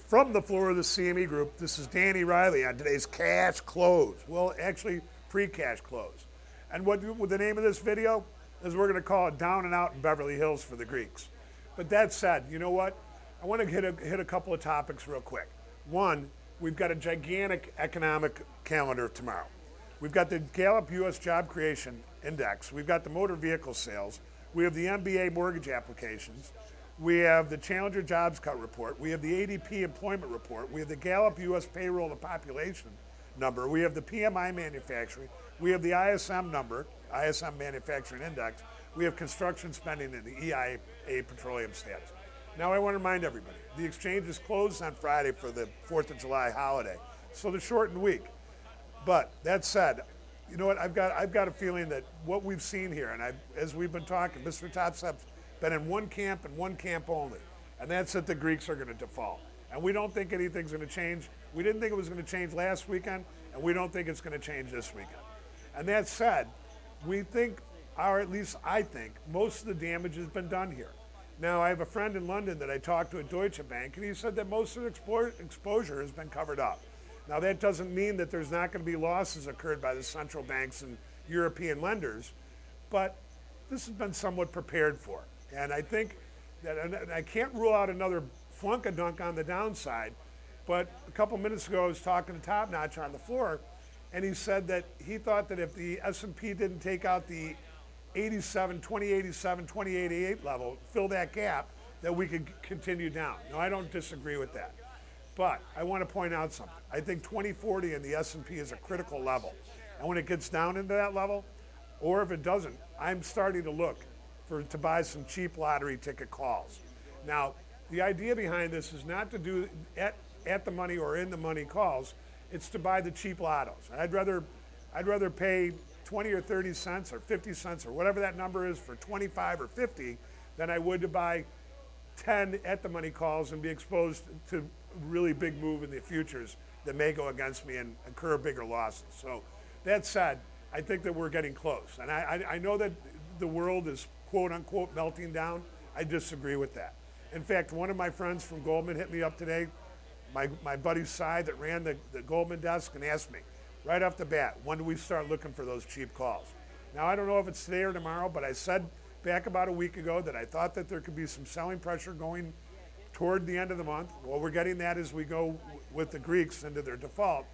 From the floor of the CME Group, this is Danny Riley on today's Cash Close. Well, actually, pre-cash close. And what the name of this video is, we're going to call it Down and Out in Beverly Hills for the Greeks. But that said, you know what? I want to hit a couple of topics real quick. One, we've got a gigantic economic calendar tomorrow. We've got the Gallup U.S. Job Creation Index. We've got the motor vehicle sales. We have the MBA mortgage applications. We have the Challenger Jobs Cut Report. We have the ADP Employment Report. We have the Gallup U.S. Payroll to Population number. We have the PMI Manufacturing. We have the ISM number, ISM Manufacturing Index. We have construction spending and the EIA Petroleum stats. Now I want to remind everybody, the exchange is closed on Friday for the 4th of July holiday, so the shortened week. But that said, you know what, I've got a feeling that what we've seen here, and as we've been talking, Mr. Topstep's been in one camp and one camp only, and that's that the Greeks are going to default. And we don't think anything's going to change. We didn't think it was going to change last weekend, and we don't think it's going to change this weekend. And that said, we think, or at least I think, most of the damage has been done here. Now, I have a friend in London that I talked to at Deutsche Bank, and he said that most of the exposure has been covered up. Now, that doesn't mean that there's not going to be losses occurred by the central banks and European lenders, but this has been somewhat prepared for. And I think that, and I can't rule out another Flunk-A-Dunk on the downside, but a couple minutes ago I was talking to Top Notch on the floor, and he said that he thought that if the S&P didn't take out the 2088 level, fill that gap, that we could continue down. Now, I don't disagree with that. But I want to point out something. I think 2040 in the S&P is a critical level. And when it gets down into that level, or if it doesn't, I'm starting to look to buy some cheap lottery ticket calls. Now, the idea behind this is not to do at the money or in the money calls. It's to buy the cheap lottos. I'd rather pay 20 or 30 cents or 50 cents or whatever that number is for 25 or 50 than I would to buy 10 at the money calls and be exposed to really big move in the futures that may go against me and incur bigger losses. So that said, I think that we're getting close. And I know that the world is quote unquote melting down. I disagree with that. In fact, one of my friends from Goldman hit me up today, my buddy Cy that ran the Goldman desk, and asked me right off the bat, when do we start looking for those cheap calls? Now, I don't know if it's today or tomorrow, but I said back about a week ago that I thought that there could be some selling pressure going toward the end of the month. Well, we're getting that as we go with the Greeks into their default.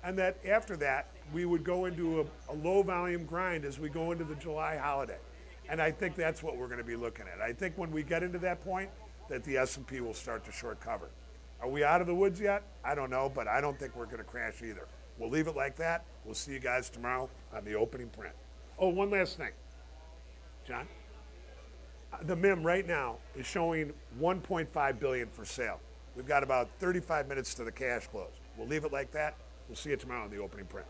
And that after that, we would go into a low volume grind as we go into the July holiday. And I think that's what we're going to be looking at. I think when we get into that point, that the S&P will start to short cover. Are we out of the woods yet? I don't know, but I don't think we're going to crash either. We'll leave it like that. We'll see you guys tomorrow on the opening print. Oh, one last thing. John? The MIM right now is showing $1.5 billion for sale. We've got about 35 minutes to the cash close. We'll leave it like that. We'll see you tomorrow on the opening print.